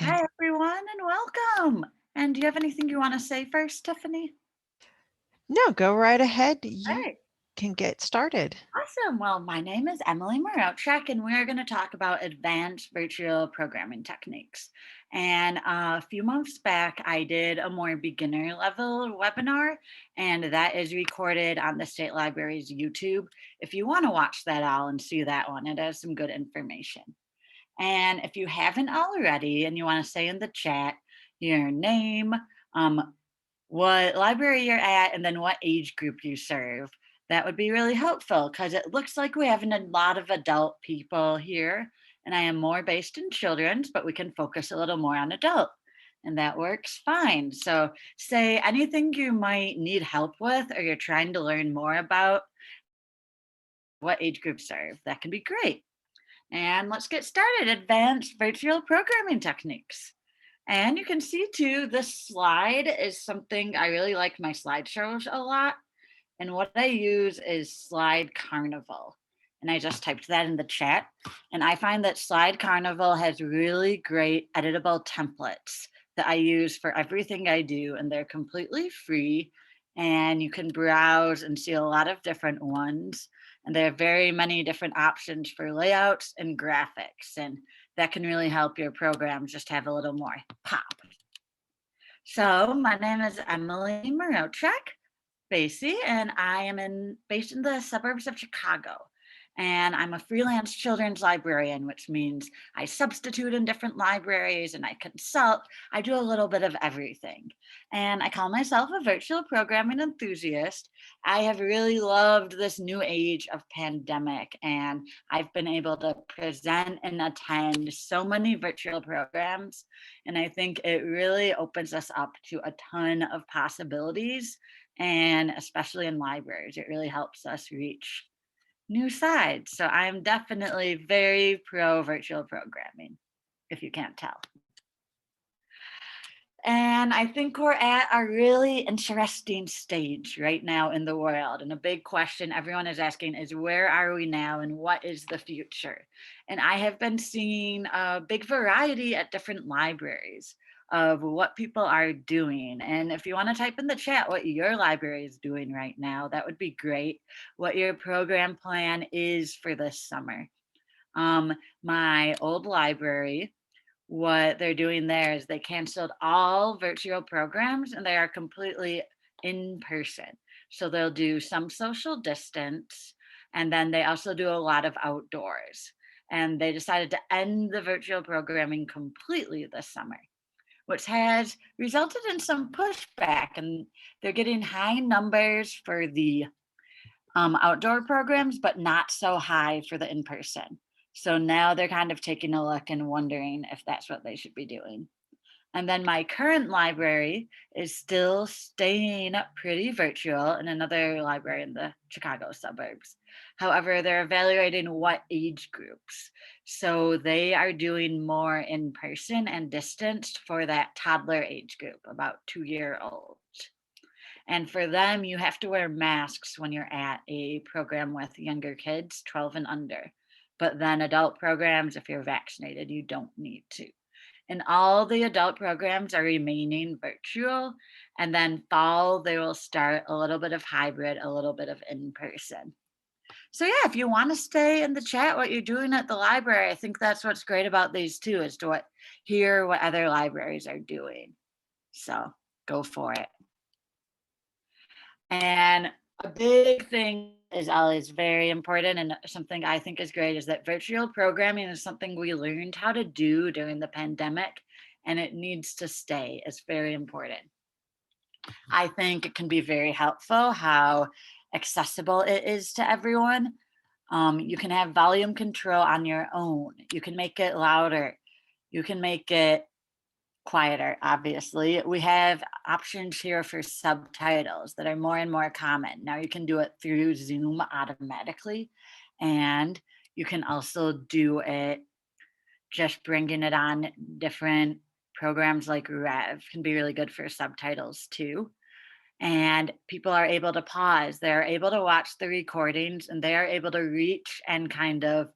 And Hi, everyone, and welcome. And do you have anything you want to say first, Tiffany? no, go right ahead. All You right. can get started. Awesome. Well, my name is Emily Mroczek, and we are going to talk about advanced virtual programming techniques. And a few months back, I did a more beginner level webinar, and that is recorded on the State Library's YouTube. If you want to watch that all and see that one, it has some good information. And if you haven't already and you want to say in the chat your name, um, what library you're at, and then what age group you serve, that would be really helpful because it looks like we have a lot of adult people here. And I am more based in children's, but we can focus a little more on adult. And that works fine. So say anything you might need help with or you're trying to learn more about what age group serve. That can be great. And let's get started. Advanced virtual programming techniques. And you can see too, this slide is something I really like my slideshows a lot. And what I use is Slide Carnival. And I just typed that in the chat. And I find that Slide Carnival has really great editable templates that I use for everything I do. And they're completely free. And you can browse and see a lot of different ones. And there are very many different options for layouts and graphics. And that can really help your programs just have a little more pop. So my name is Emily Mroczek-Bayci, and I am based in the suburbs of Chicago. And I'm a freelance children's librarian, which means I substitute in different libraries and I consult. I do a little bit of everything. And I call myself a virtual programming enthusiast. I have really loved this new age of pandemic, and I've been able to present and attend so many virtual programs. And I think it really opens us up to a ton of possibilities. And especially in libraries, it really helps us reach new sides. So I'm definitely very pro virtual programming, if you can't tell. And I think we're at a really interesting stage right now in the world. And a big question everyone is asking is where are we now and what is the future? And I have been seeing a big variety at different libraries of what people are doing. And if you want to type in the chat what your library is doing right now, that would be great. What your program plan is for this summer. My old library, what they're doing there is they canceled all virtual programs and they are completely in person. So they'll do some social distance and then they also do a lot of outdoors. And they decided to end the virtual programming completely this summer, which has resulted in some pushback. And they're getting high numbers for the outdoor programs, but not so high for the in person. So now they're kind of taking a look and wondering if that's what they should be doing. And then my current library is still staying pretty virtual in another library in the Chicago suburbs. However, they're evaluating what age groups. So they are doing more in person and distanced for that toddler age group, about 2-year old. And for them, you have to wear masks when you're at a program with younger kids, 12 and under. But then adult programs, if you're vaccinated, you don't need to. And all the adult programs are remaining virtual. And then fall, they will start a little bit of hybrid, a little bit of in person. So yeah, if you want to stay in the chat, what you're doing at the library, I think that's what's great about these too, is to hear what other libraries are doing. So go for it. And a big thing is always very important and something I think is great is that virtual programming is something we learned how to do during the pandemic and it needs to stay. It's very important. I think it can be very helpful how accessible it is to everyone. You can have volume control on your own. You can make it louder. You can make it quieter, obviously. We have options here for subtitles that are more and more common. Now you can do it through Zoom automatically, and you can also do it just bringing it on different programs like Rev can be really good for subtitles too. And people are able to pause, they're able to watch the recordings, and they are able to reach and kind of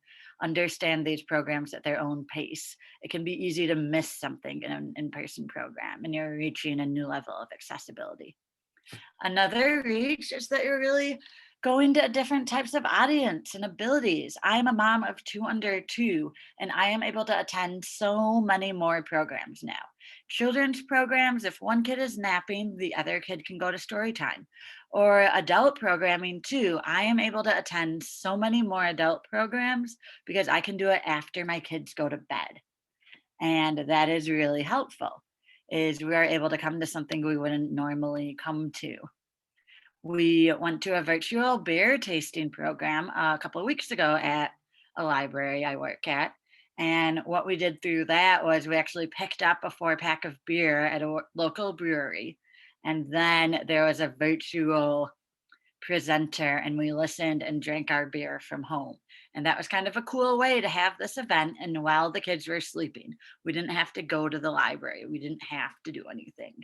understand these programs at their own pace. It can be easy to miss something in an in-person program, and you're reaching a new level of accessibility. Another reach is that you're really going to different types of audience and abilities. I'm a mom of two under two, and I am able to attend so many more programs now. Children's programs, if one kid is napping, the other kid can go to story time. Or adult programming too. I am able to attend so many more adult programs because I can do it after my kids go to bed. And that is really helpful, is we are able to come to something we wouldn't normally come to. We went to a virtual beer tasting program a couple of weeks ago at a library I work at. And what we did through that was we actually picked up a 4-pack of beer at a local brewery. And then there was a virtual presenter, and we listened and drank our beer from home. And that was kind of a cool way to have this event. And while the kids were sleeping, we didn't have to go to the library. We didn't have to do anything.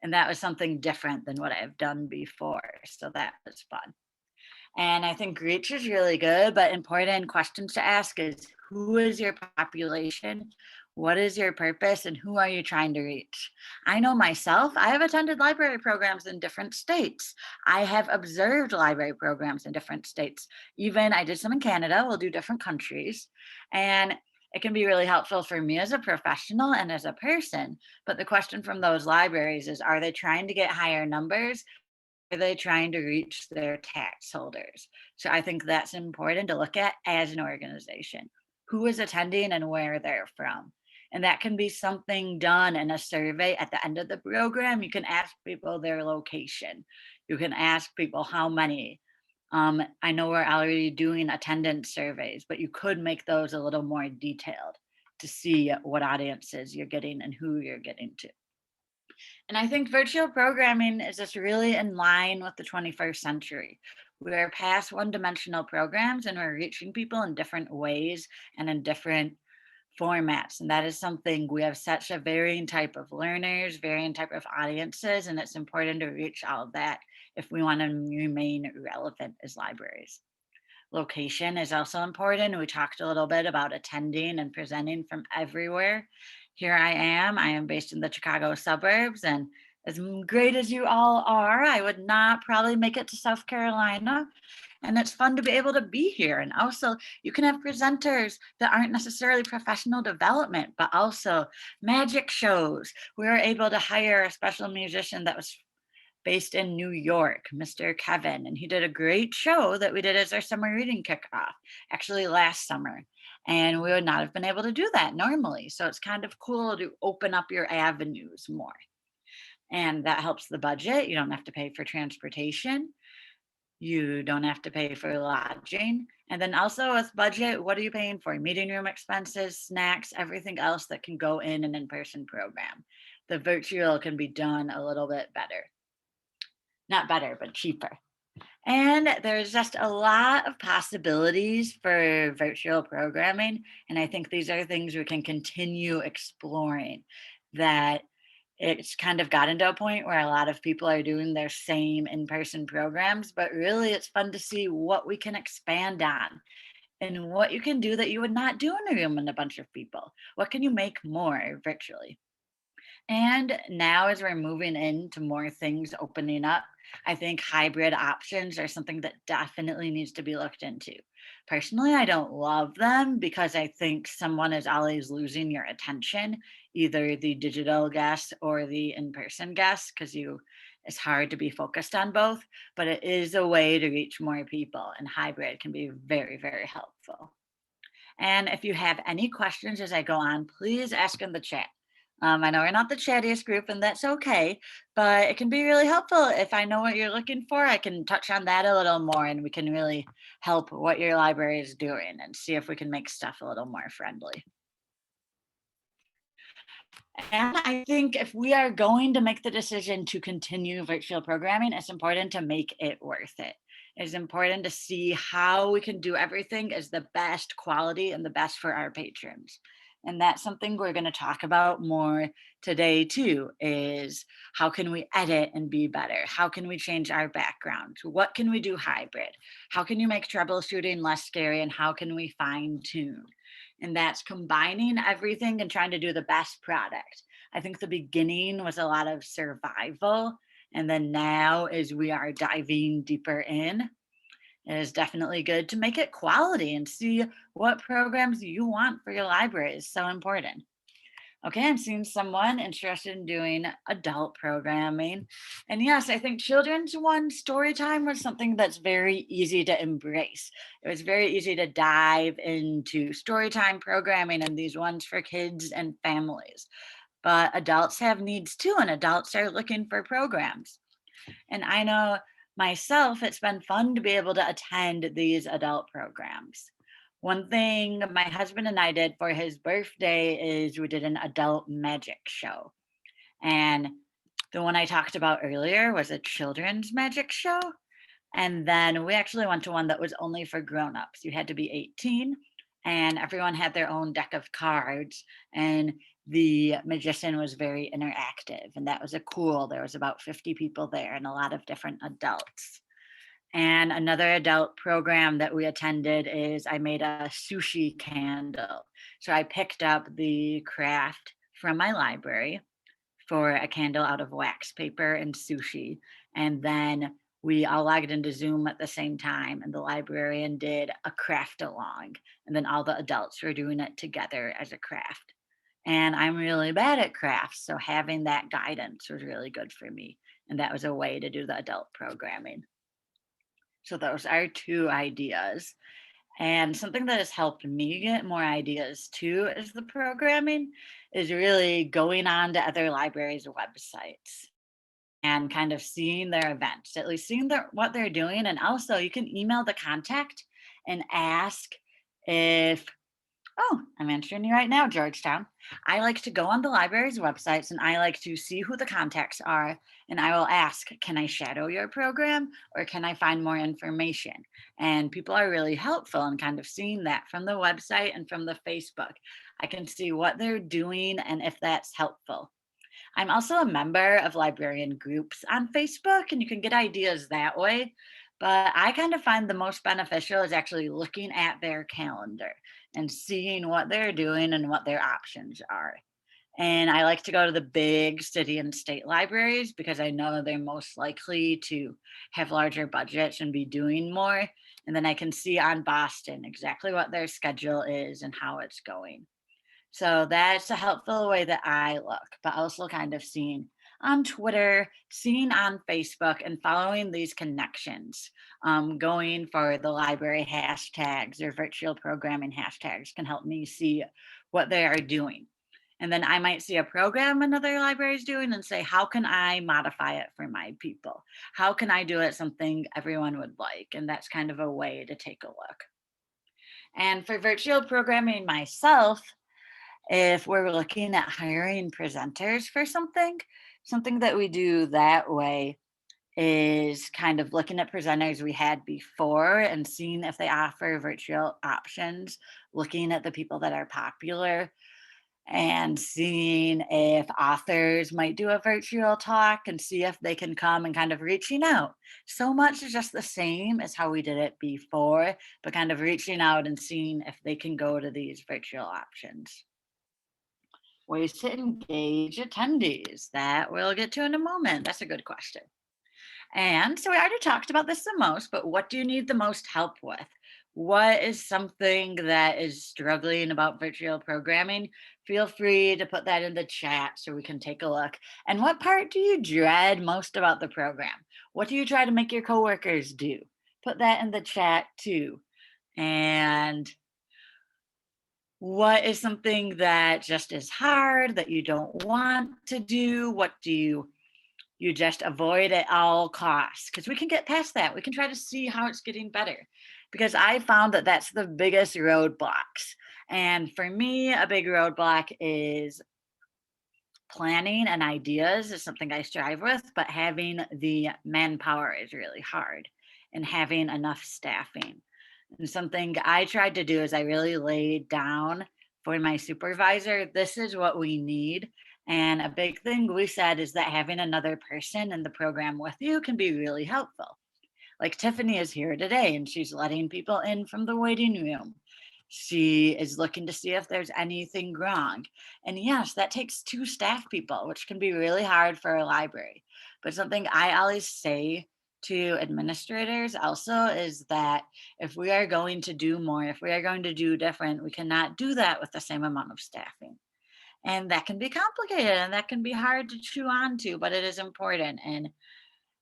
And that was something different than what I've done before. So that was fun. And I think reach is really good, but important questions to ask is, who is your population? What is your purpose, and who are you trying to reach? I know myself, I have attended library programs in different states. I have observed library programs in different states. Even I did some in Canada, we'll do different countries. And it can be really helpful for me as a professional and as a person. But the question from those libraries is, are they trying to get higher numbers? Are they trying to reach their tax holders? So I think that's important to look at as an organization. Who is attending and where they're from? And that can be something done in a survey at the end of the program. You can ask people their location. You can ask people how many. I know we're already doing attendance surveys, but you could make those a little more detailed to see what audiences you're getting and who you're getting to. And I think virtual programming is just really in line with the 21st century. We're past one-dimensional programs, and we're reaching people in different ways and in different formats. And that is something, we have such a varying type of learners, varying type of audiences, and it's important to reach all of that if we want to remain relevant as libraries. Location is also important. We talked a little bit about attending and presenting from everywhere. Here I am based in the Chicago suburbs, and as great as you all are, I would not probably make it to South Carolina. And it's fun to be able to be here. And also, you can have presenters that aren't necessarily professional development, but also magic shows. We were able to hire a special musician that was based in New York, Mr. Kevin, and he did a great show that we did as our summer reading kickoff, actually last summer. And we would not have been able to do that normally. So it's kind of cool to open up your avenues more. And that helps the budget. You don't have to pay for transportation. You don't have to pay for lodging. And then also with budget, what are you paying for? Meeting room expenses, snacks, everything else that can go in an in-person program. The virtual can be done a little bit better. Not better, but cheaper. And there's just a lot of possibilities for virtual programming. And I think these are things we can continue exploring. That it's kind of gotten to a point where a lot of people are doing their same in-person programs, but really it's fun to see what we can expand on and what you can do that you would not do in a room with a bunch of people. What can you make more virtually? And now, as we're moving into more things opening up, I think hybrid options are something that definitely needs to be looked into. Personally, I don't love them because I think someone is always losing your attention, either the digital guest or the in-person guest, because it's hard to be focused on both, but it is a way to reach more people, and hybrid can be very, very helpful. And if you have any questions as I go on, please ask in the chat. I know we're not the chattiest group, and that's okay, but it can be really helpful. If I know what you're looking for, I can touch on that a little more, and we can really help what your library is doing and see if we can make stuff a little more friendly. And I think if we are going to make the decision to continue virtual programming, it's important to make it worth it. It's important to see how we can do everything as the best quality and the best for our patrons. And that's something we're going to talk about more today too, is how can we edit and be better? How can we change our background? What can we do hybrid? How can you make troubleshooting less scary, and how can we fine tune? And that's combining everything and trying to do the best product. I think the beginning was a lot of survival. And then now, as we are diving deeper in, it is definitely good to make it quality and see what programs you want for your library is so important. Okay, I'm seeing someone interested in doing adult programming. And yes, I think children's one story time was something that's very easy to embrace. It was very easy to dive into story time programming and these ones for kids and families. But adults have needs too, and adults are looking for programs. And I know myself, it's been fun to be able to attend these adult programs. One thing my husband and I did for his birthday is we did an adult magic show. And the one I talked about earlier was a children's magic show. And then we actually went to one that was only for grown-ups. You had to be 18 and everyone had their own deck of cards, and the magician was very interactive, and that was a cool. There was about 50 people there and a lot of different adults. And another adult program that we attended is I made a sushi candle. So I picked up the craft from my library for a candle out of wax paper and sushi. And then we all logged into Zoom at the same time, and the librarian did a craft along. And then all the adults were doing it together as a craft. And I'm really bad at crafts. So having that guidance was really good for me. And that was a way to do the adult programming. So those are two ideas. And something that has helped me get more ideas too is the programming is really going on to other libraries' websites and kind of seeing their events, at least seeing what they're doing. And also you can email the contact and ask if, oh, I'm answering you right now, Georgetown. I like to go on the library's websites and I like to see who the contacts are. And I will ask, can I shadow your program or can I find more information? And people are really helpful in kind of seeing that from the website and from the Facebook. I can see what they're doing and if that's helpful. I'm also a member of librarian groups on Facebook, and you can get ideas that way. But I kind of find the most beneficial is actually looking at their calendar and seeing what they're doing and what their options are. And I like to go to the big city and state libraries because I know they're most likely to have larger budgets and be doing more. And then I can see on Boston exactly what their schedule is and how it's going. So that's a helpful way that I look, but also kind of seeing on Twitter, seeing on Facebook, and following these connections. Going for the library hashtags or virtual programming hashtags can help me see what they are doing. And then I might see a program another library is doing and say, how can I modify it for my people? How can I do it something everyone would like? And that's kind of a way to take a look. And for virtual programming myself, if we're looking at hiring presenters for something, something that we do that way is kind of looking at presenters we had before and seeing if they offer virtual options, looking at the people that are popular and seeing if authors might do a virtual talk and see if they can come and kind of reaching out. So much is just the same as how we did it before, but kind of reaching out and seeing if they can go to these virtual options. Ways to engage attendees that we'll get to in a moment. That's a good question. And so we already talked about this the most, but what do you need the most help with? What is something that is struggling about virtual programming? Feel free to put that in the chat so we can take a look. And what part do you dread most about the program? What do you try to make your coworkers do? Put that in the chat too. And what is something that just is hard that you don't want to do? What do you just avoid at all costs? Because we can get past that. We can try to see how it's getting better. Because I found that that's the biggest roadblocks. And for me, a big roadblock is planning and ideas is something I strive with, but having the manpower is really hard and having enough staffing. And something I tried to do is I really laid down for my supervisor, this is what we need. And a big thing we said is that having another person in the program with you can be really helpful. Like Tiffany is here today and she's letting people in from the waiting room. She is looking to see if there's anything wrong. And yes, that takes 2 staff people, which can be really hard for a library. But something I always say to administrators also is that if we are going to do more, if we are going to do different, we cannot do that with the same amount of staffing. And that can be complicated and that can be hard to chew on to, but it is important. And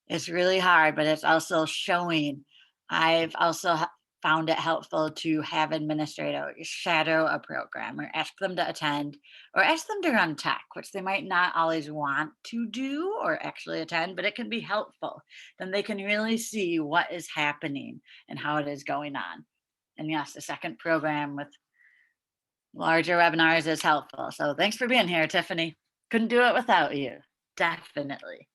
it's really hard, but it's also showing. I've also found it helpful to have administrators shadow a program or ask them to attend or ask them to run tech, which they might not always want to do or actually attend, but it can be helpful. Then they can really see what is happening and how it is going on. And yes, the second program with larger webinars is helpful. So thanks for being here, Tiffany. Couldn't do it without you. Definitely.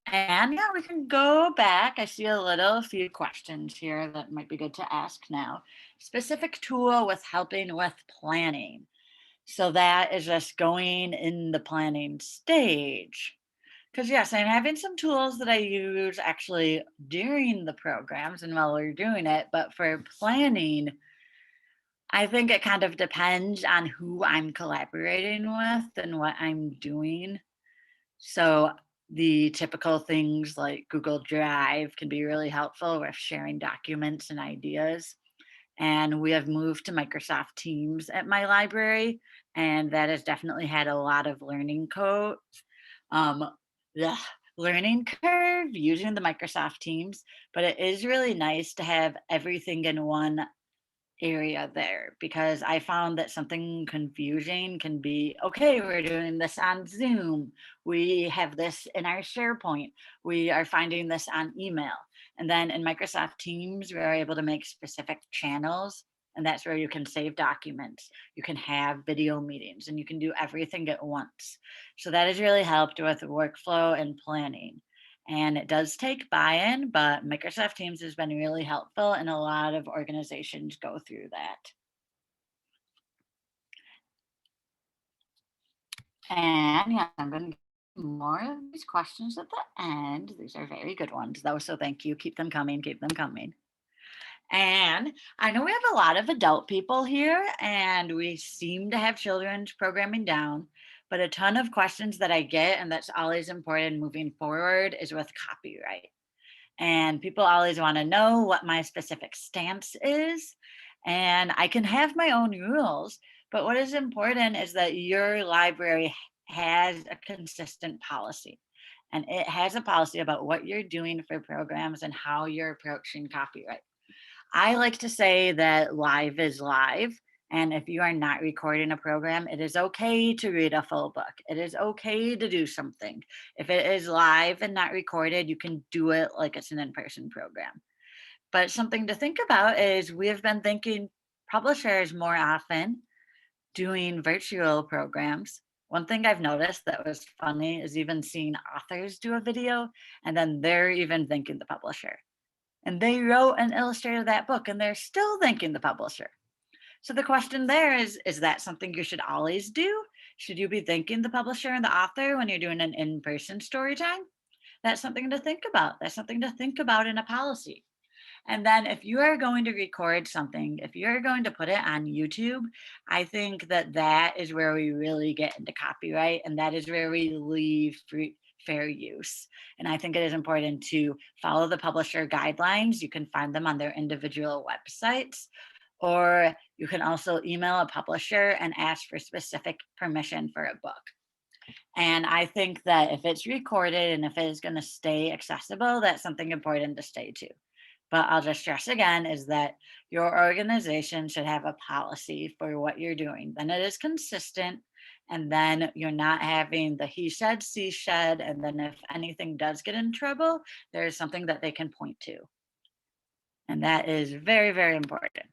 And yeah, we can go back. I see a few questions here that might be good to ask now. Specific tool with helping with planning. So that is just going in the planning stage. Because yes, I'm having some tools that I use actually during the programs and while we're doing it, but for planning, I think it kind of depends on who I'm collaborating with and what I'm doing. So the typical things like Google Drive can be really helpful with sharing documents and ideas. And we have moved to Microsoft Teams at my library, and that has definitely had a lot of learning code. Um, the learning curve using the Microsoft Teams, but it is really nice to have everything in one area there because I found that something confusing can be okay, we're doing this on Zoom, we have this in our SharePoint, we are finding this on email. And then in Microsoft Teams, we are able to make specific channels, and that's where you can save documents, you can have video meetings, and you can do everything at once. So that has really helped with workflow and planning. And it does take buy-in, but Microsoft Teams has been really helpful and a lot of organizations go through that. And yeah, I'm going to get more of these questions at the end. These are very good ones though, so thank you. Keep them coming, keep them coming. And I know we have a lot of adult people here and we seem to have children's programming down, but a ton of questions that I get, and that's always important moving forward, is with copyright. And people always want to know what my specific stance is. And I can have my own rules, but what is important is that your library has a consistent policy. And it has a policy about what you're doing for programs and how you're approaching copyright. I like to say that live is live. And if you are not recording a program, it is okay to read a full book. It is okay to do something. If it is live and not recorded, you can do it like it's an in-person program. But something to think about is we have been thinking publishers more often doing virtual programs. One thing I've noticed that was funny is even seeing authors do a video and then they're even thanking the publisher. And they wrote and illustrated that book and they're still thanking the publisher. So the question there is that something you should always do? Should you be thanking the publisher and the author when you're doing an in-person story time? That's something to think about. That's something to think about in a policy. And then if you are going to record something, if you're going to put it on YouTube, I think that that is where we really get into copyright and that is where we leave fair use. And I think it is important to follow the publisher guidelines. You can find them on their individual websites, or you can also email a publisher and ask for specific permission for a book. And I think that if it's recorded and if it is going to stay accessible, that's something important to stay to. But I'll just stress again is that your organization should have a policy for what you're doing. Then it is consistent. And then you're not having the he said, she said. And then if anything does get in trouble, there's something that they can point to. And that is very, very important.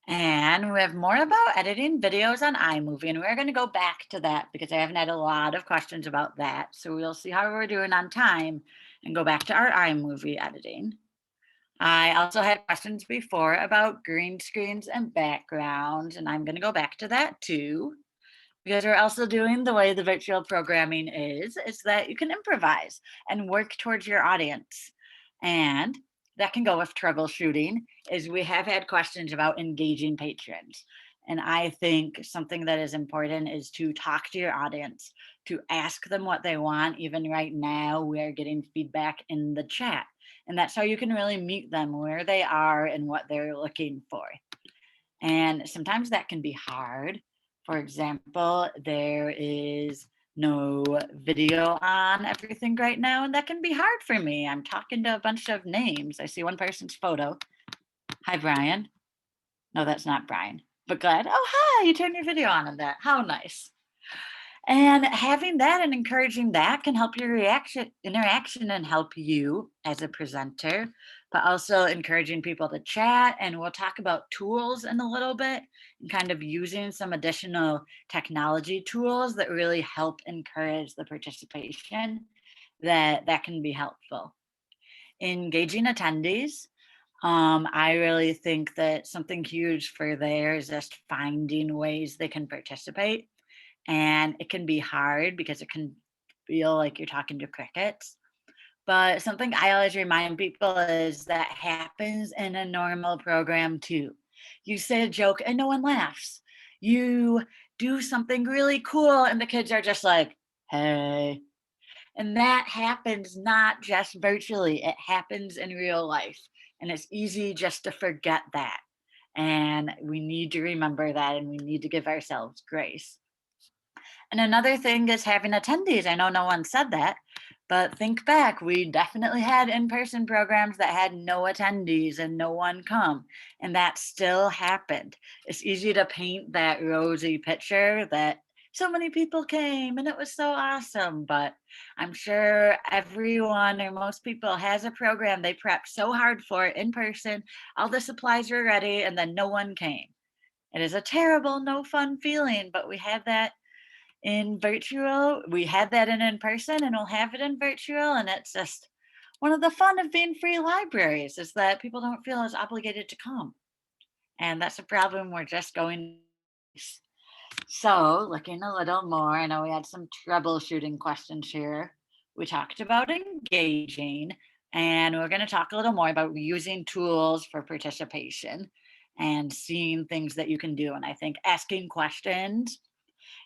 And we have more about editing videos on iMovie, and we're going to go back to that because I haven't had a lot of questions about that. So we'll see how we're doing on time and go back to our iMovie editing. I also had questions before about green screens and backgrounds, and I'm going to go back to that too. Because we're also doing the way the virtual programming is that you can improvise and work towards your audience. And that can go with troubleshooting, is we have had questions about engaging patrons. And I think something that is important is to talk to your audience, to ask them what they want. Even right now, we are getting feedback in the chat. And that's how you can really meet them where they are and what they're looking for. And sometimes that can be hard. For example, there is no video on everything right now, and that can be hard for me. I'm talking to a bunch of names. I see one person's photo. Hi, Brian. No, that's not Brian, but glad. Oh, hi, you turned your video on in that. How nice. And having that and encouraging that can help your interaction and help you as a presenter, but also encouraging people to chat. And we'll talk about tools in a little bit and kind of using some additional technology tools that really help encourage the participation that can be helpful. Engaging attendees. I really think that something huge for there is just finding ways they can participate, and it can be hard because it can feel like you're talking to crickets. But something I always remind people is that happens in a normal program too. You say a joke and no one laughs. You do something really cool and the kids are just like, hey. And that happens not just virtually, it happens in real life. And it's easy just to forget that. And we need to remember that, and we need to give ourselves grace. And another thing is having attendees. I know no one said that, but think back. We definitely had in-person programs that had no attendees and no one come, and that still happened. It's easy to paint that rosy picture that so many people came and it was so awesome, but I'm sure everyone or most people has a program they prepped so hard for in person, all the supplies were ready, and then no one came. It is a terrible, no fun feeling, but we had that in virtual. We had that in person, and we'll have it in virtual. And it's just one of the fun of being free libraries is that people don't feel as obligated to come. And that's a problem we're just going. So looking a little more, I know we had some troubleshooting questions here. We talked about engaging, and we're going to talk a little more about using tools for participation and seeing things that you can do. And I think asking questions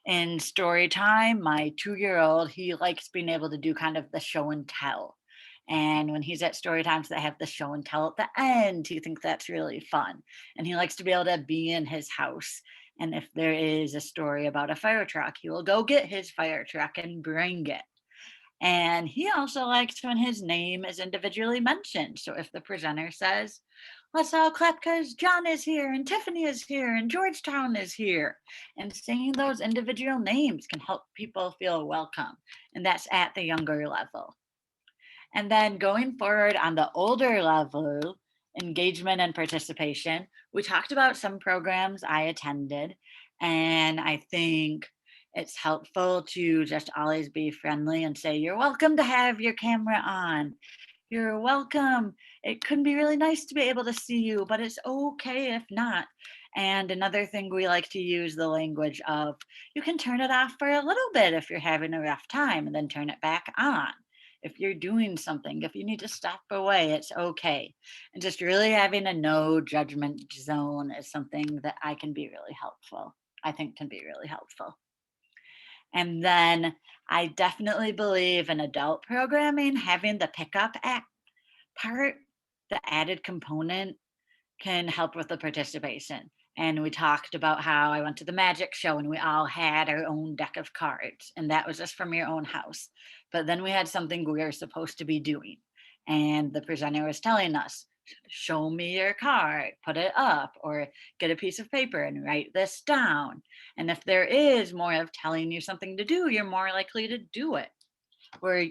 in story time, my 2-year-old, he likes being able to do kind of the show and tell. And when he's at story times that have the show and tell at the end, he thinks that's really fun. And he likes to be able to be in his house. And if there is a story about a fire truck, he will go get his fire truck and bring it. And he also likes when his name is individually mentioned. So if the presenter says, let's all clap because John is here and Tiffany is here and Georgetown is here. And saying those individual names can help people feel welcome. And that's at the younger level. And then going forward on the older level, engagement and participation, we talked about some programs I attended. And I think it's helpful to just always be friendly and say, you're welcome to have your camera on. You're welcome. It could be really nice to be able to see you, but it's okay if not. And another thing we like to use the language of, you can turn it off for a little bit if you're having a rough time and then turn it back on. If you're doing something, if you need to step away, it's okay. And just really having a no judgment zone is something that I can be really helpful. I think can be really helpful. And then I definitely believe in adult programming, having the pickup part, the added component can help with the participation. And we talked about how I went to the magic show and we all had our own deck of cards, and that was just from your own house. But then we had something we were supposed to be doing, and the presenter was telling us, show me your card, put it up, or get a piece of paper and write this down. And if there is more of telling you something to do, you're more likely to do it. We're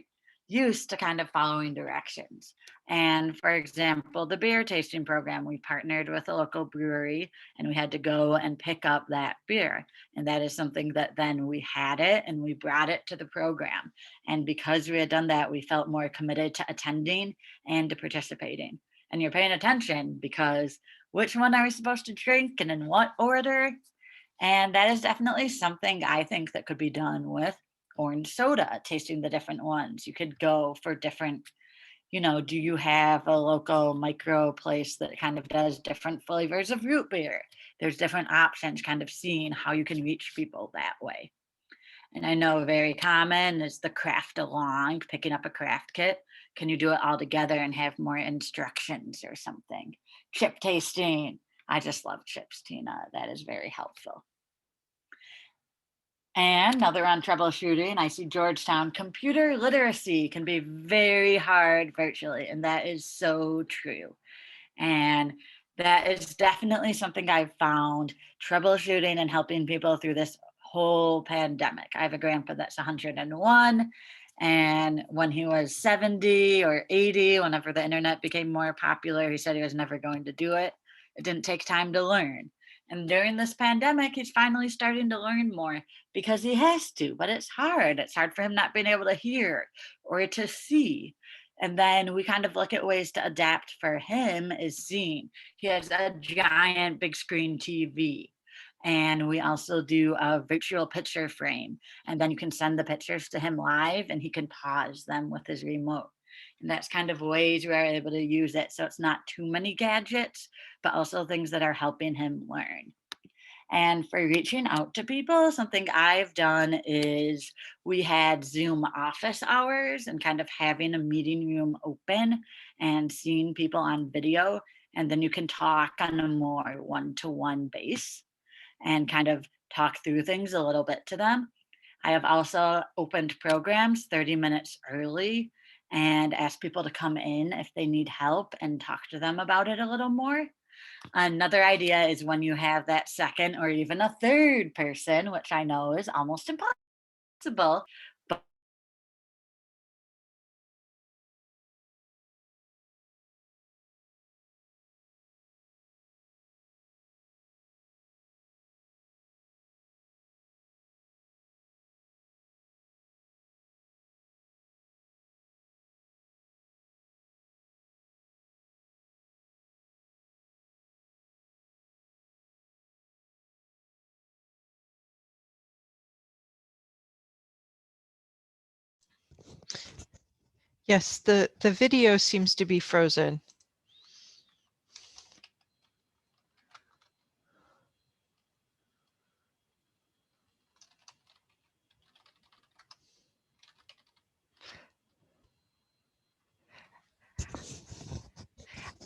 used to kind of following directions. And for example, the beer tasting program, we partnered with a local brewery and we had to go and pick up that beer. And that is something that then we had it and we brought it to the program. And because we had done that, we felt more committed to attending and to participating. And you're paying attention because which one are we supposed to drink and in what order? And that is definitely something I think that could be done with orange soda, tasting the different ones. You could go for different You know, do you have a local micro place that kind of does different flavors of root beer? There's different options, kind of seeing how you can reach people that way. And I know very common is the craft along, picking up a craft kit. Can you do it all together and have more instructions or something? Chip tasting. I just love chips, Tina. That is very helpful. And another on troubleshooting, I see Georgetown. Computer literacy can be very hard virtually, and that is so true. And that is definitely something I've found troubleshooting and helping people through this whole pandemic. I have a grandpa that's 101. And when he was 70 or 80, whenever the internet became more popular, he said he was never going to do it. It didn't take time to learn. And during this pandemic, he's finally starting to learn more because he has to, but it's hard. It's hard for him not being able to hear or to see. And then we kind of look at ways to adapt for him is seeing. He has a giant big screen TV. And we also do a virtual picture frame. And then you can send the pictures to him live and he can pause them with his remote. And that's kind of ways we are able to use it. So it's not too many gadgets, but also things that are helping him learn. And for reaching out to people, something I've done is we had Zoom office hours and kind of having a meeting room open and seeing people on video. And then you can talk on a more one-to-one base and kind of talk through things a little bit to them. I have also opened programs 30 minutes early and asked people to come in if they need help and talk to them about it a little more. Another idea is when you have that second or even a third person, which I know is almost impossible, but Yes, the video seems to be frozen.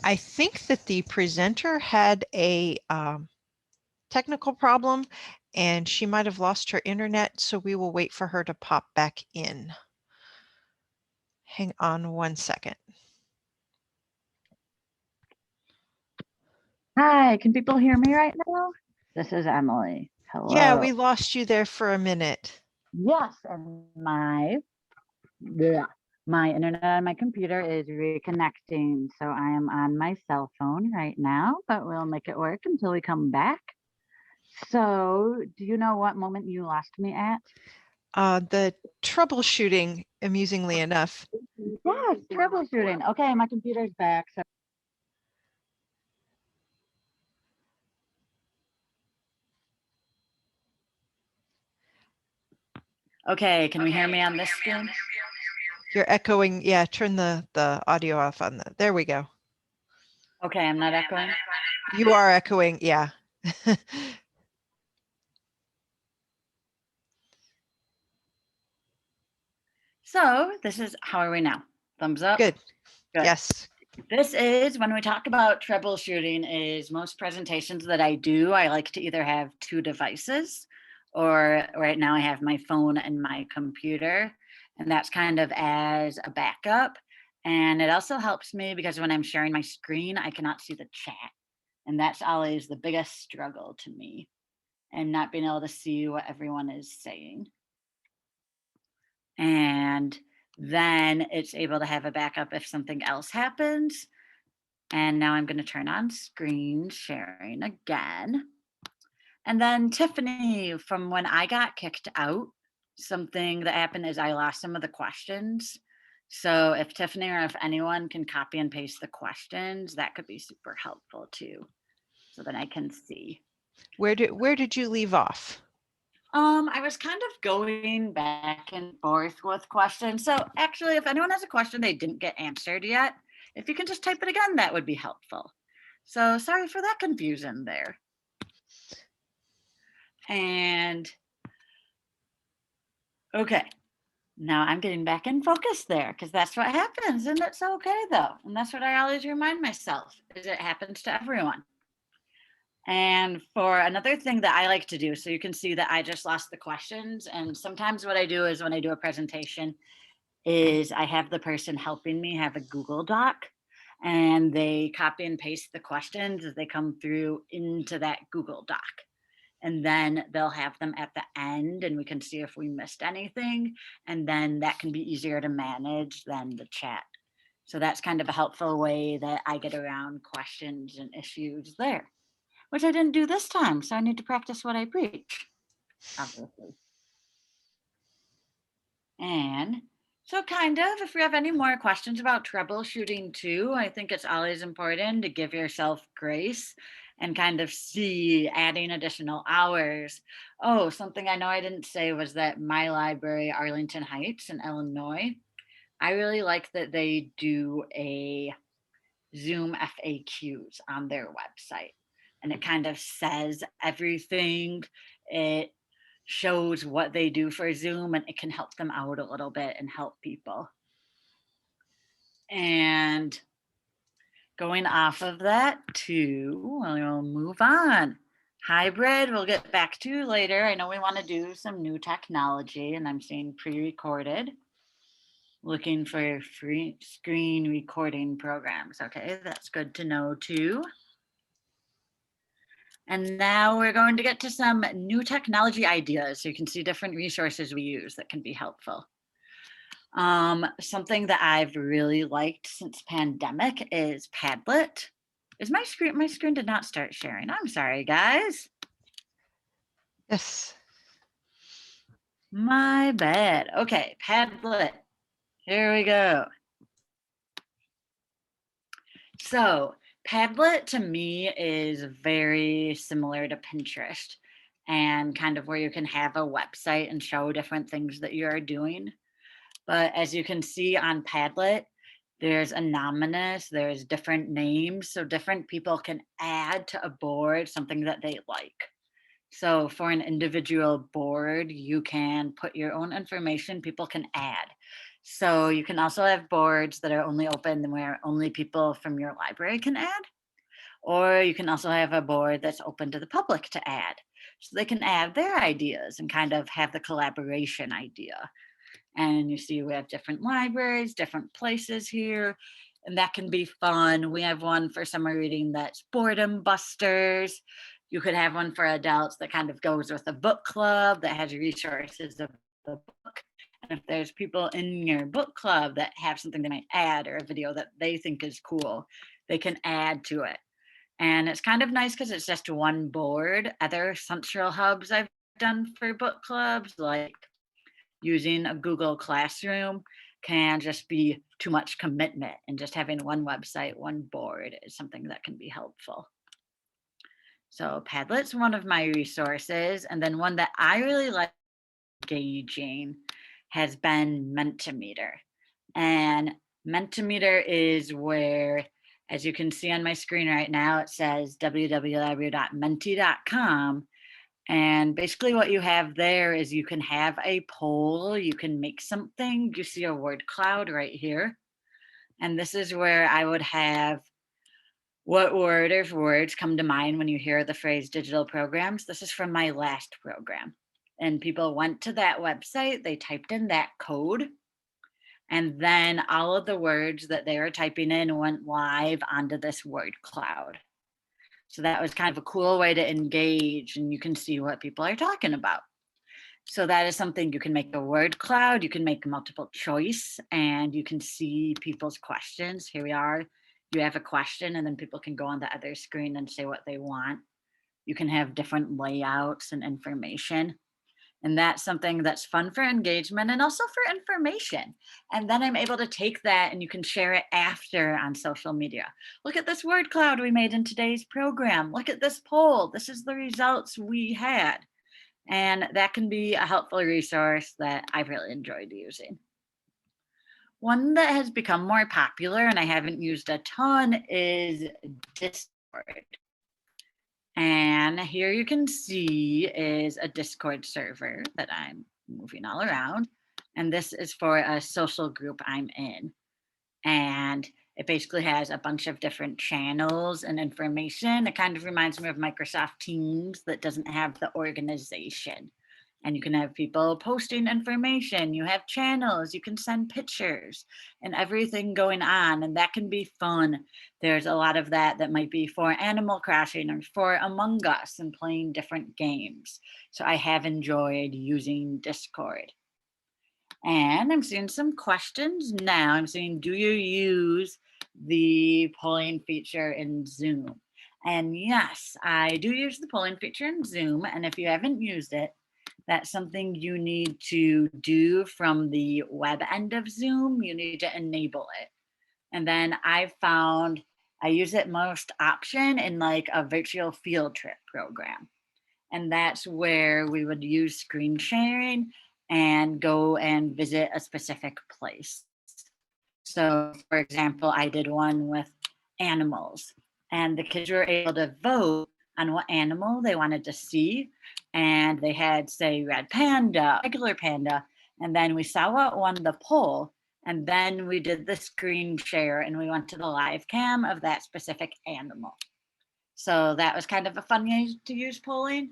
I think that the presenter had a technical problem and she might have lost her internet, so we will wait for her to pop back in. Hang on one second. hi, can people hear me right now? This is Emily. Hello. Yeah, we lost you there for a minute. Yes, and my internet on my computer is reconnecting, so I am on my cell phone right now, but we'll make it work until we come back. So, do you know what moment you lost me at? The troubleshooting, amusingly enough. Yes, troubleshooting. Okay, my computer's back. So okay, can we hear me on this screen? You're echoing. Yeah, turn the audio off on the. There we go. Okay, I'm not echoing. You are echoing. Yeah. So this is, how are we now? Thumbs up? Good. Good. Yes. This is when we talk about troubleshooting is most presentations that I do, I like to either have two devices or right now I have my phone and my computer, and that's kind of as a backup. And it also helps me because when I'm sharing my screen, I cannot see the chat. And that's always the biggest struggle to me, and not being able to see what everyone is saying. And then it's able to have a backup if something else happens. And now I'm going to turn on screen sharing again. And then Tiffany, from when I got kicked out, something that happened is I lost some of the questions. So if Tiffany or if anyone can copy and paste the questions, that could be super helpful too, so that I can see. Where did you leave off? I was kind of going back and forth with questions. So actually, if anyone has a question they didn't get answered yet, if you can just type it again, that would be helpful. So sorry for that confusion there. And okay, now I'm getting back in focus there because that's what happens and it's okay though. And that's what I always remind myself is it happens to everyone. And for another thing that I like to do, so you can see that I just lost the questions. And sometimes what I do is when I do a presentation is I have the person helping me have a Google Doc and they copy and paste the questions as they come through into that Google Doc. And then they'll have them at the end and we can see if we missed anything. And then that can be easier to manage than the chat. So that's kind of a helpful way that I get around questions and issues there, which I didn't do this time. So I need to practice what I preach, obviously. And so kind of, if we have any more questions about troubleshooting too, I think it's always important to give yourself grace and kind of see adding additional hours. Oh, something I know I didn't say was that my library, Arlington Heights in Illinois, I really like that they do a Zoom FAQs on their website. And it kind of says everything. It shows what they do for Zoom and it can help them out a little bit and help people. And going off of that too, we'll move on. Hybrid, we'll get back to later. I know we want to do some new technology and I'm seeing pre-recorded. Looking for free screen recording programs. Okay, that's good to know too. And now we're going to get to some new technology ideas so you can see different resources we use that can be helpful. Something that I've really liked since pandemic is Padlet. Is my screen did not start sharing. I'm sorry, guys. Yes. My bad. Okay, Padlet. Here we go. So Padlet to me is very similar to Pinterest and kind of where you can have a website and show different things that you're doing. But as you can see on Padlet, there's anonymous, there's different names. So different people can add to a board something that they like. So for an individual board, you can put your own information, people can add. So you can also have boards that are only open where only people from your library can add. Or you can also have a board that's open to the public to add. So they can add their ideas and kind of have the collaboration idea. And you see we have different libraries, different places here, and that can be fun. We have one for summer reading that's boredom busters. You could have one for adults that kind of goes with a book club that has resources of the book. And if there's people in your book club that have something they might add or a video that they think is cool, they can add to it. And it's kind of nice because it's just one board. Other central hubs I've done for book clubs, like using a Google Classroom, can just be too much commitment, and just having one website, one board is something that can be helpful. So Padlet's one of my resources. And then one that I really like engaging has been Mentometer. And Mentometer is where, as you can see on my screen right now, it says www.menti.com. And basically what you have there is you can have a poll, you can make something. You see a word cloud right here. And this is where I would have what word or words come to mind when you hear the phrase digital programs. This is from my last program. And people went to that website, they typed in that code, and then all of the words that they were typing in went live onto this word cloud. So that was kind of a cool way to engage, and you can see what people are talking about. So that is something you can make a word cloud, you can make multiple choice, and you can see people's questions. Here we are. You have a question, and then people can go on the other screen and say what they want. You can have different layouts and information. And that's something that's fun for engagement and also for information. And then I'm able to take that and you can share it after on social media. Look at this word cloud we made in today's program. Look at this poll. This is the results we had. And that can be a helpful resource that I've really enjoyed using. One that has become more popular and I haven't used a ton is Discord. And here you can see is a Discord server that I'm moving all around. And this is for a social group I'm in. And it basically has a bunch of different channels and information. It kind of reminds me of Microsoft Teams that doesn't have the organization. And you can have people posting information, you have channels, you can send pictures and everything going on. And that can be fun. There's a lot of that that might be for Animal Crossing or for Among Us and playing different games. So I have enjoyed using Discord. And I'm seeing some questions now. I'm saying, do you use the polling feature in Zoom? And yes, I do use the polling feature in Zoom. And if you haven't used it, that's something you need to do from the web end of Zoom. You need to enable it. And then I found I use it most option in like a virtual field trip program. And that's where we would use screen sharing and go and visit a specific place. So, for example, I did one with animals, and the kids were able to vote on what animal they wanted to see. And they had, say, red panda, regular panda, and then we saw what won the poll. And then we did the screen share and we went to the live cam of that specific animal. So that was kind of a fun way to use polling.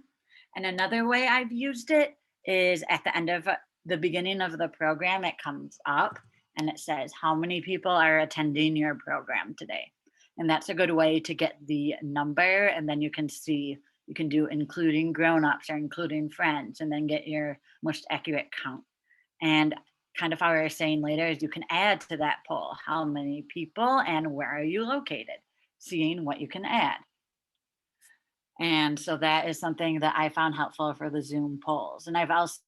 And another way I've used it is at the end of the beginning of the program, it comes up and it says, how many people are attending your program today? And that's a good way to get the number. And then you can see, you can do including grown-ups or including friends, and then get your most accurate count. And kind of how I was saying later is you can add to that poll, how many people and where are you located? Seeing what you can add. And so that is something that I found helpful for the Zoom polls. And I've also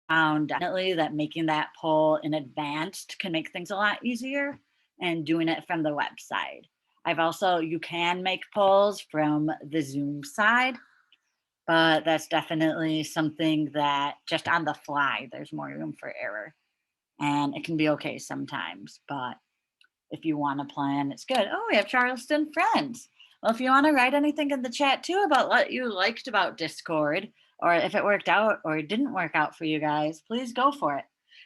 found definitely that making that poll in advance can make things a lot easier, and doing it from the website. I've also, you can make polls from the Zoom side, but that's definitely something that just on the fly, there's more room for error. And it can be okay sometimes, but if you want to plan, it's good. Oh, we have Charleston friends. Well, if you want to write anything in the chat too about what you liked about Discord, or if it worked out or didn't work out for you guys, please go for it.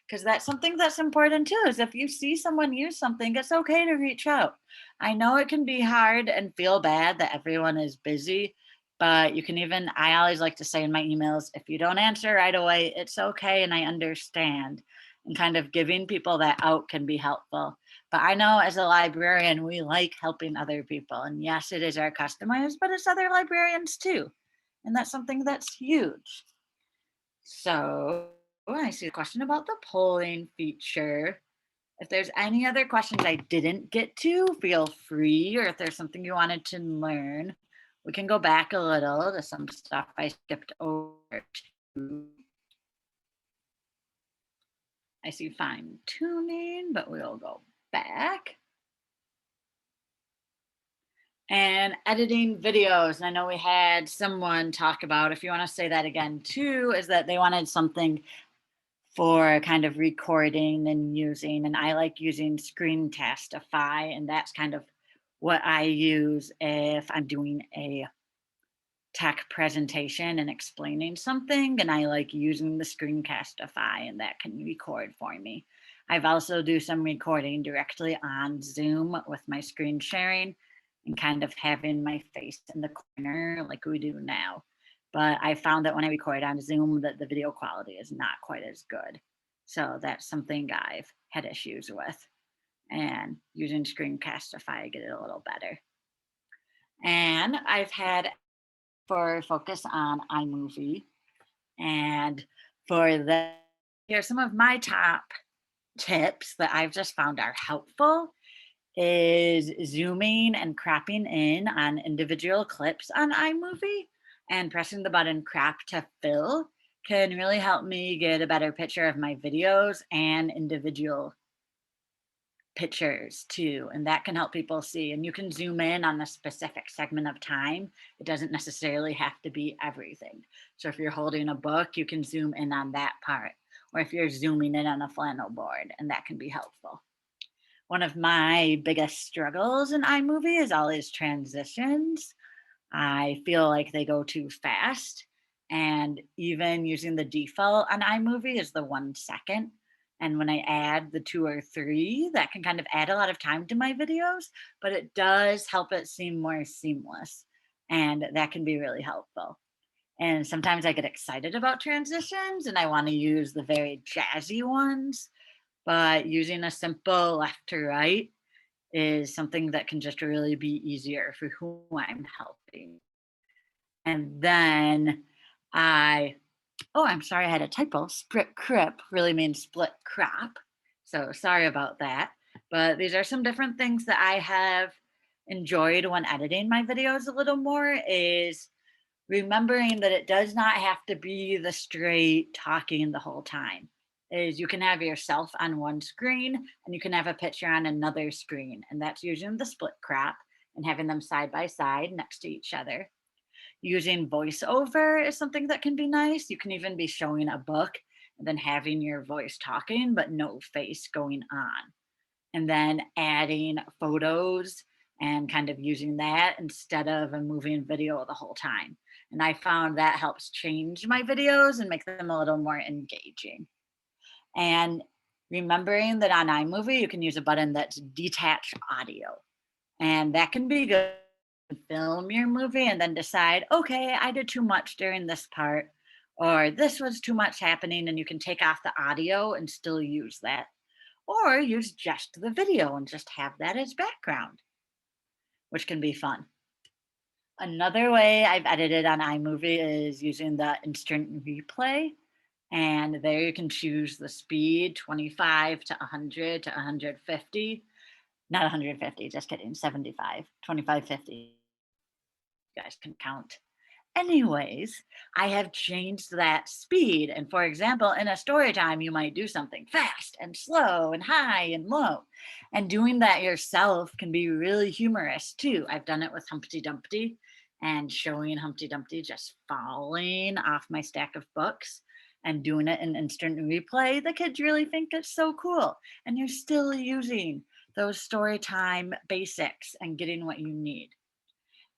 Because that's something that's important too, is if you see someone use something, it's okay to reach out. I know it can be hard and feel bad that everyone is busy, but you can even, I always like to say in my emails, if you don't answer right away, it's okay and I understand. And kind of giving people that out can be helpful. But I know as a librarian, we like helping other people. And yes, it is our customers, but it's other librarians too. And that's something that's huge. So I see a question about the polling feature. If there's any other questions I didn't get to, feel free. Or if there's something you wanted to learn, we can go back a little to some stuff I skipped over to. I see fine tuning, but we'll go back. And editing videos. And I know we had someone talk about, if you want to say that again too, is that they wanted something for kind of recording and using. And I like using Screencastify, and that's kind of what I use if I'm doing a tech presentation and explaining something, and I like using the Screencastify, and that can record for me. I've also do some recording directly on Zoom with my screen sharing and kind of having my face in the corner like we do now. But I found that when I record on Zoom that the video quality is not quite as good. So that's something I've had issues with. And using Screencastify, I get it a little better. And I've had for focus on iMovie. And for that, here are some of my top tips that I've just found are helpful is zooming and cropping in on individual clips on iMovie, and pressing the button crop to fill can really help me get a better picture of my videos and individual pictures too, and that can help people see. And you can zoom in on a specific segment of time. It doesn't necessarily have to be everything. So if you're holding a book, you can zoom in on that part, or if you're zooming in on a flannel board, and that can be helpful. One of my biggest struggles in iMovie is all these transitions. I feel like they go too fast. And even using the default on iMovie is the 1 second. And when I add the 2 or 3, that can kind of add a lot of time to my videos, but it does help it seem more seamless. And that can be really helpful. And sometimes I get excited about transitions and I want to use the very jazzy ones, but using a simple left to right is something that can just really be easier for who I'm helping. And then I, oh, I'm sorry, I had a typo. Split crip really means split crop. So sorry about that. But these are some different things that I have enjoyed when editing my videos a little more, is remembering that it does not have to be the straight talking the whole time. Is you can have yourself on one screen and you can have a picture on another screen, and that's using the split crop and having them side by side next to each other. Using voiceover is something that can be nice. You can even be showing a book and then having your voice talking, but no face going on. And then adding photos and kind of using that instead of a moving video the whole time. And I found that helps change my videos and make them a little more engaging. And remembering that on iMovie, you can use a button that's detach audio. And that can be good. Film your movie and then decide, okay, I did too much during this part, or this was too much happening, and you can take off the audio and still use that. Or use just the video and just have that as background, which can be fun. Another way I've edited on iMovie is using the instant replay. And there you can choose the speed 25 to 100 to 150. Not 150, just kidding, 75, 25, 50. You guys can count. Anyways, I have changed that speed. And for example, in a story time, you might do something fast and slow and high and low. And doing that yourself can be really humorous too. I've done it with Humpty Dumpty and showing Humpty Dumpty just falling off my stack of books and doing it in instant replay. The kids really think it's so cool. And you're still using those story time basics and getting what you need.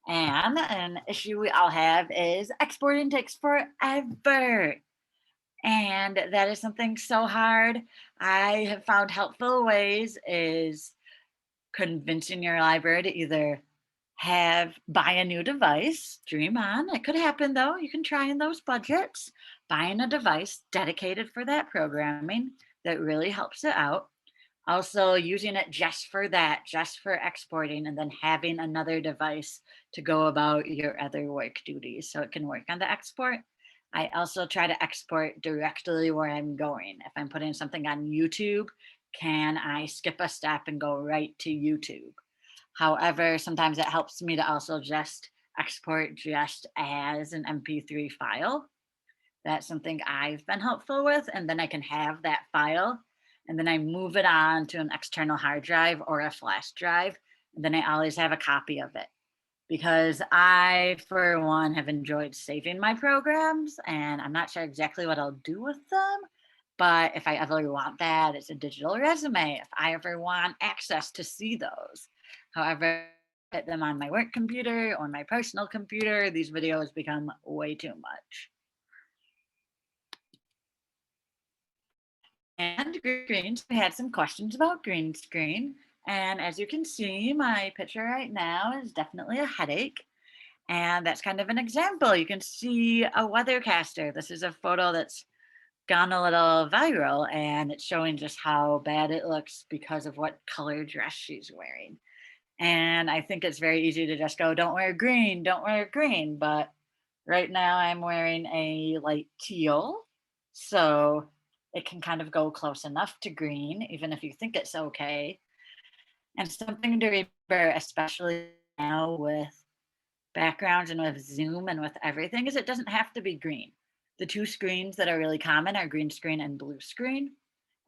And an issue we all have is exporting takes forever. And that is something so hard. I have found helpful ways is convincing your library to either buy a new device, dream on. It could happen though. You can try in those budgets, buying a device dedicated for that programming that really helps it out. Also using it just for that, just for exporting, and then having another device to go about your other work duties so it can work on the export. I also try to export directly where I'm going. If I'm putting something on YouTube, can I skip a step and go right to YouTube? However, sometimes it helps me to also just export just as an MP3 file. That's something I've been helpful with. And then I can have that file and then I move it on to an external hard drive or a flash drive. And then I always have a copy of it because I, for one, have enjoyed saving my programs and I'm not sure exactly what I'll do with them. But if I ever want that, it's a digital resume. If I ever want access to see those. However, put them on my work computer or my personal computer, these videos become way too much. And green screens, we had some questions about green screen. And as you can see, my picture right now is definitely a headache. And that's kind of an example. You can see a weathercaster. This is a photo that's gone a little viral and it's showing just how bad it looks because of what color dress she's wearing. And I think it's very easy to just go, don't wear green, don't wear green. But right now I'm wearing a light teal. So it can kind of go close enough to green, even if you think it's okay. And something to remember, especially now with backgrounds and with Zoom and with everything, is it doesn't have to be green. The two screens that are really common are green screen and blue screen.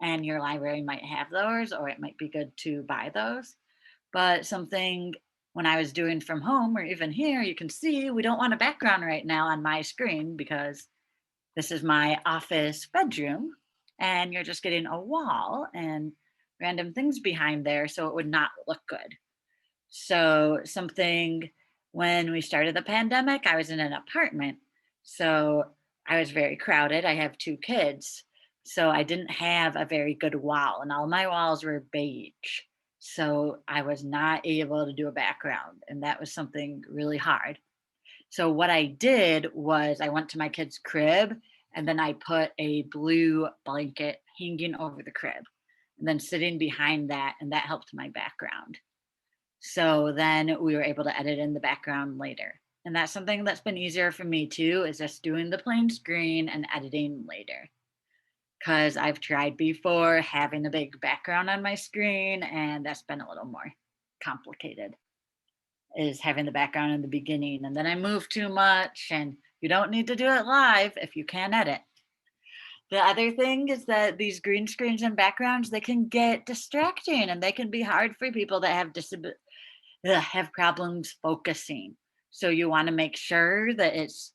and your library might have those, or it might be good to buy those. But something when I was doing from home, or even here, you can see we don't want a background right now on my screen because this is my office bedroom, and you're just getting a wall and random things behind there, so it would not look good. So something when we started the pandemic, I was in an apartment. So I was very crowded. I have two kids. So I didn't have a very good wall, and all my walls were beige. So I was not able to do a background, and that was something really hard. So what I did was I went to my kid's crib, and then I put a blue blanket hanging over the crib and then sitting behind that, and that helped my background. So then we were able to edit in the background later. And that's something that's been easier for me too, is just doing the plain screen and editing later. Because I've tried before having a big background on my screen, and that's been a little more complicated, is having the background in the beginning. And then I move too much, and you don't need to do it live if you can edit. The other thing is that these green screens and backgrounds, they can get distracting, and they can be hard for people that have problems focusing. So you want to make sure that it's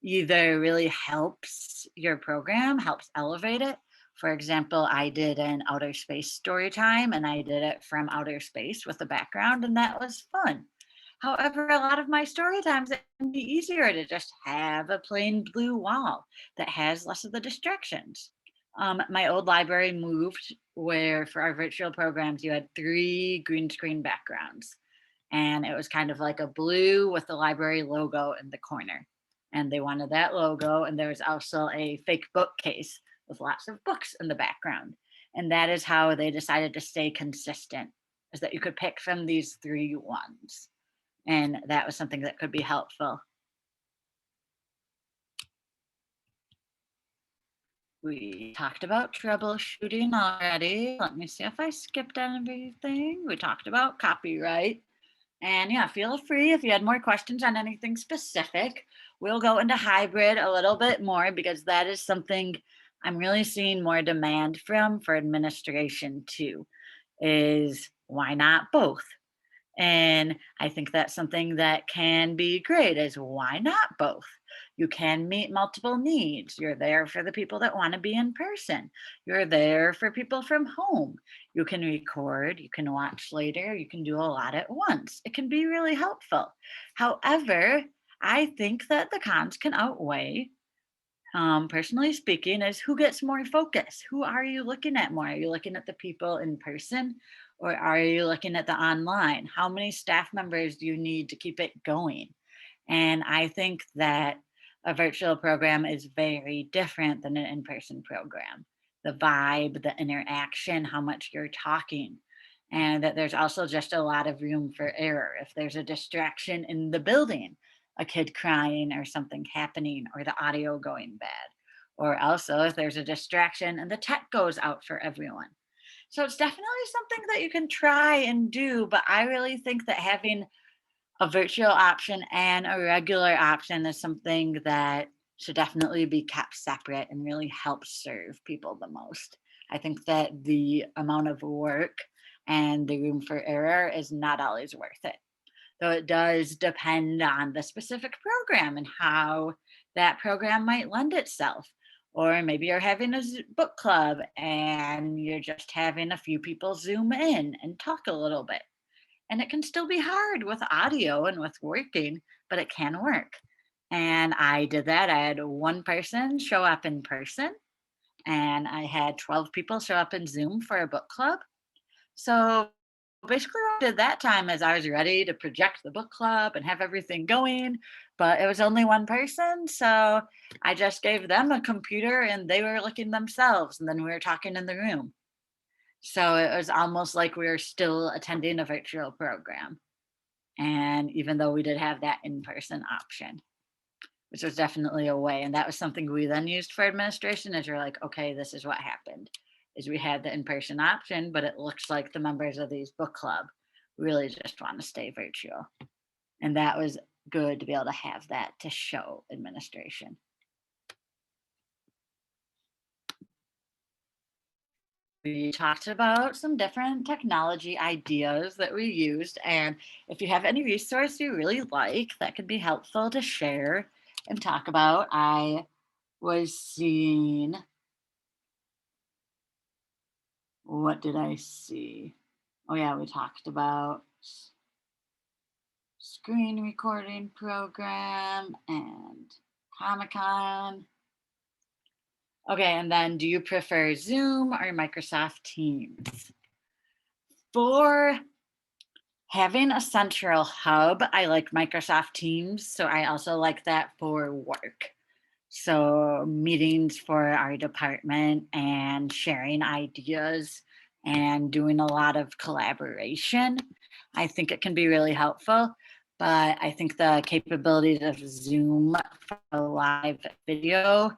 either really helps your program, helps elevate it. For example, I did an outer space story time, and I did it from outer space with the background, and that was fun. However, a lot of my story times, it can be easier to just have a plain blue wall that has less of the distractions. My old library moved where for our virtual programs, you had 3 green screen backgrounds, and it was kind of like a blue with the library logo in the corner. And they wanted that logo, and there was also a fake bookcase with lots of books in the background. And that is how they decided to stay consistent, is that you could pick from these 3 ones. And that was something that could be helpful. We talked about troubleshooting already. Let me see if I skipped anything. We talked about copyright. And yeah, feel free if you had more questions on anything specific. We'll go into hybrid a little bit more because that is something I'm really seeing more demand from for administration too, is why not both? And I think that's something that can be great, is why not both? You can meet multiple needs. You're there for the people that want to be in person. You're there for people from home. You can record, you can watch later, you can do a lot at once. It can be really helpful. However, I think that the cons can outweigh, personally speaking, is who gets more focus? Who are you looking at more? Are you looking at the people in person, or are you looking at the online? How many staff members do you need to keep it going? And I think that a virtual program is very different than an in-person program. The vibe, the interaction, how much you're talking, and that there's also just a lot of room for error. If there's a distraction in the building, a kid crying or something happening, or the audio going bad, or also if there's a distraction and the tech goes out for everyone. So it's definitely something that you can try and do, but I really think that having a virtual option and a regular option is something that should definitely be kept separate and really help serve people the most. I think that the amount of work and the room for error is not always worth it. Though it does depend on the specific program and how that program might lend itself. Or maybe you're having a book club and you're just having a few people Zoom in and talk a little bit. And it can still be hard with audio and with working, but it can work. And I did that. I had one person show up in person, and I had 12 people show up in Zoom for a book club. So basically, what I did that time is I was ready to project the book club and have everything going, but it was only one person. So I just gave them a computer and they were looking themselves, and then we were talking in the room. So it was almost like we were still attending a virtual program. And even though we did have that in-person option, which was definitely a way. And that was something we then used for administration, is you're like, okay, this is what happened, is we had the in-person option, but it looks like the members of these book club really just want to stay virtual. And that was good to be able to have that to show administration. We talked about some different technology ideas that we used. And if you have any resource you really like that could be helpful to share and talk about, I was seeing, what did I see? Oh, yeah, we talked about screen recording program and Comic-Con. Okay, and then do you prefer Zoom or Microsoft Teams? For having a central hub, I like Microsoft Teams, so I also like that for work. So meetings for our department and sharing ideas and doing a lot of collaboration. I think it can be really helpful, but I think the capabilities of Zoom for live video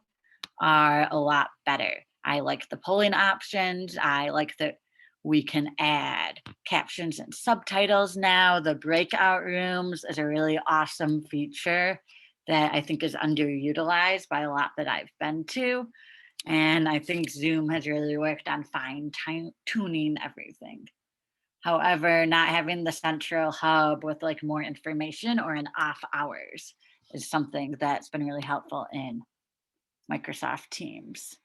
are a lot better. I like the polling options. I like that we can add captions and subtitles now. The breakout rooms is a really awesome feature that I think is underutilized by a lot that I've been to. And I think Zoom has really worked on fine tuning everything. However, not having the central hub with like more information or in off hours is something that's been really helpful in Microsoft Teams.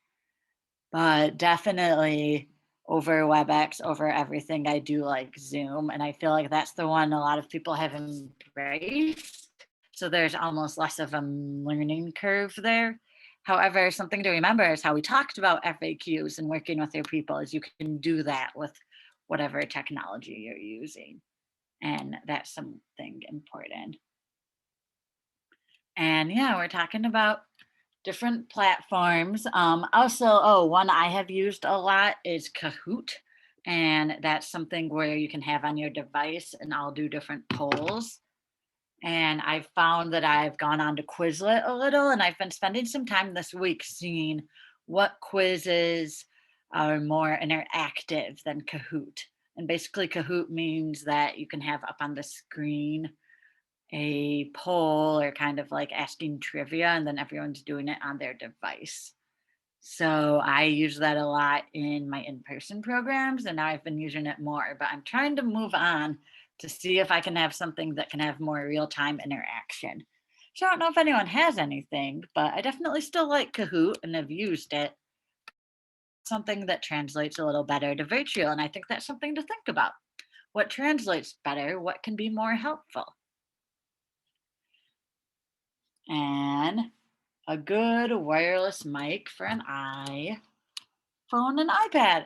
But definitely over WebEx, over everything, I do like Zoom. And I feel like that's the one a lot of people have embraced. So there's almost less of a learning curve there. However, something to remember is how we talked about FAQs and working with your people is you can do that with whatever technology you're using. And that's something important. And yeah, we're talking about different platforms. Also, oh, one I have used a lot is Kahoot. And that's something where you can have on your device and I'll do different polls. And I've found that I've gone on to Quizlet a little and I've been spending some time this week seeing what quizzes are more interactive than Kahoot. And basically, Kahoot means that you can have up on the screen a poll or kind of like asking trivia, and then everyone's doing it on their device. So I use that a lot in my in-person programs, and now I've been using it more, but I'm trying to move on to see if I can have something that can have more real-time interaction. So I don't know if anyone has anything, but I definitely still like Kahoot and have used it. Something that translates a little better to virtual, and I think that's something to think about. What translates better? What can be more helpful? And a good wireless mic for an iPhone and iPad.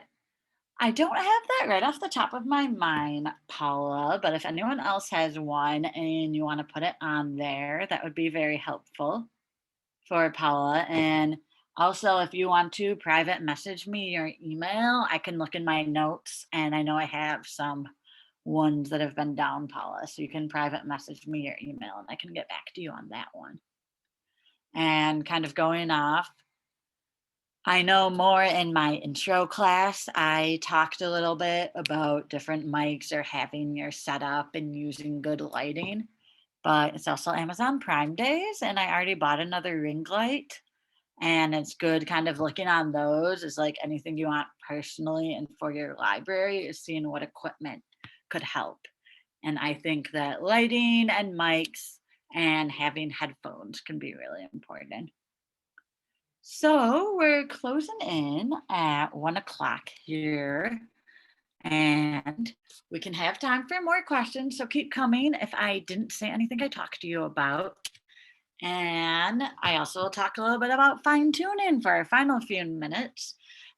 I don't have that right off the top of my mind, Paula, but if anyone else has one and you want to put it on there, that would be very helpful for Paula. And also, if you want to private message me your email, I can look in my notes and I know I have some ones that have been down, Paula. So you can private message me your email and I can get back to you on that one. And kind of going off, I know more in my intro class, I talked a little bit about different mics or having your setup and using good lighting, but it's also Amazon Prime Days and I already bought another ring light and it's good kind of looking on those is like anything you want personally and for your library is seeing what equipment could help. And I think that lighting and mics and having headphones can be really important. So we're closing in at 1 o'clock here, and we can have time for more questions. So keep coming if I didn't say anything I talked to you about. And I also will talk a little bit about fine tuning for our final few minutes.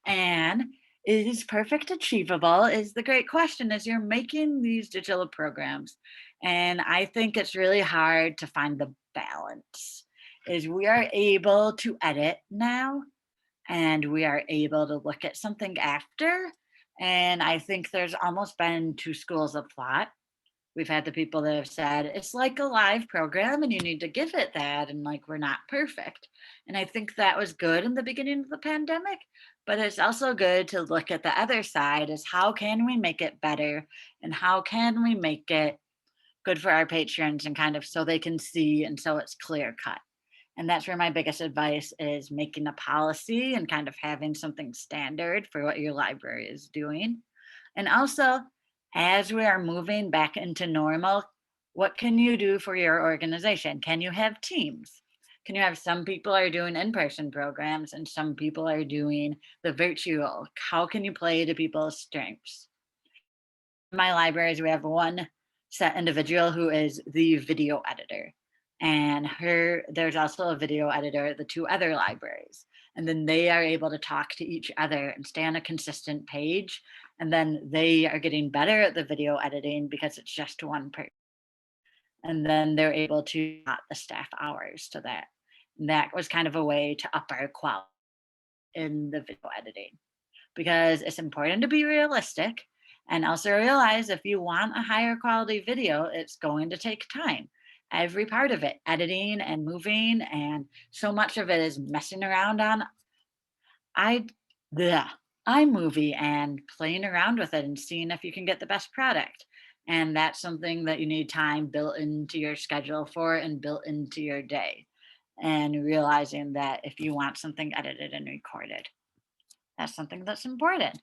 And is perfect achievable? Is the great question as you're making these digital programs. And I think it's really hard to find the balance. Is we are able to edit now and we are able to look at something after. And I think there's almost been two schools of thought. We've had the people that have said it's like a live program and you need to give it that and like we're not perfect. And I think that was good in the beginning of the pandemic, but it's also good to look at the other side is how can we make it better and how can we make it good for our patrons and kind of so they can see and so it's clear cut. And that's where my biggest advice is making a policy and kind of having something standard for what your library is doing. And also, as we are moving back into normal, what can you do for your organization? Can you have teams? Can you have some people are doing in-person programs and some people are doing the virtual? How can you play to people's strengths? In my libraries, we have one set individual who is the video editor. And there's also a video editor at the two other libraries. And then they are able to talk to each other and stay on a consistent page. And then they are getting better at the video editing because it's just one person. And then they're able to add the staff hours to that. And that was kind of a way to up our quality in the video editing, because it's important to be realistic and also realize if you want a higher quality video, it's going to take time. Every part of it, editing and moving, and so much of it is messing around on I the iMovie and playing around with it and seeing if you can get the best product. And that's something that you need time built into your schedule for and built into your day. And realizing that if you want something edited and recorded, that's something that's important.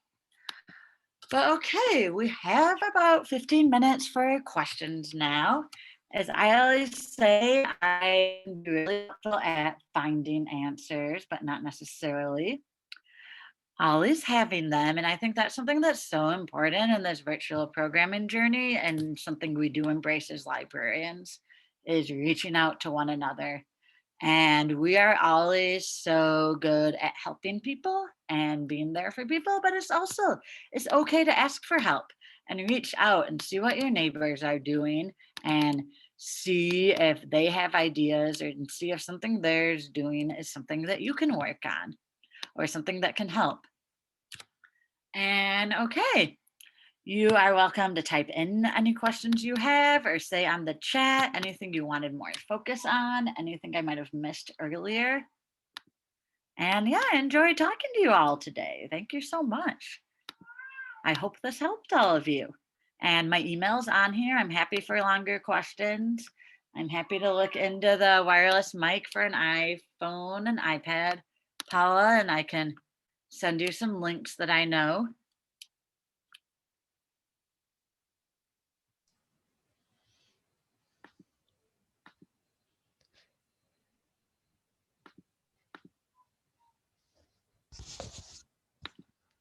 But okay, we have about 15 minutes for questions now. As I always say, I'm really helpful at finding answers, but not necessarily always having them. And I think that's something that's so important in this virtual programming journey, and something we do embrace as librarians is reaching out to one another. And we are always so good at helping people and being there for people, but it's okay to ask for help and reach out and see what your neighbors are doing and see if they have ideas, or see if something they're doing is something that you can work on or something that can help. And okay, you are welcome to type in any questions you have or say on the chat anything you wanted more focus on, anything I might have missed earlier. And yeah, I enjoyed talking to you all today. Thank you so much. I hope this helped all of you. And my email's on here. I'm happy for longer questions. I'm happy to look into the wireless mic for an iPhone and iPad, Paula, and I can send you some links that I know.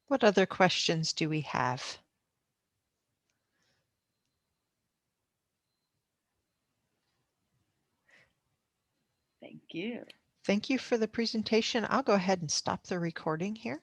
What other questions do we have? Thank you. Thank you for the presentation. I'll go ahead and stop the recording here.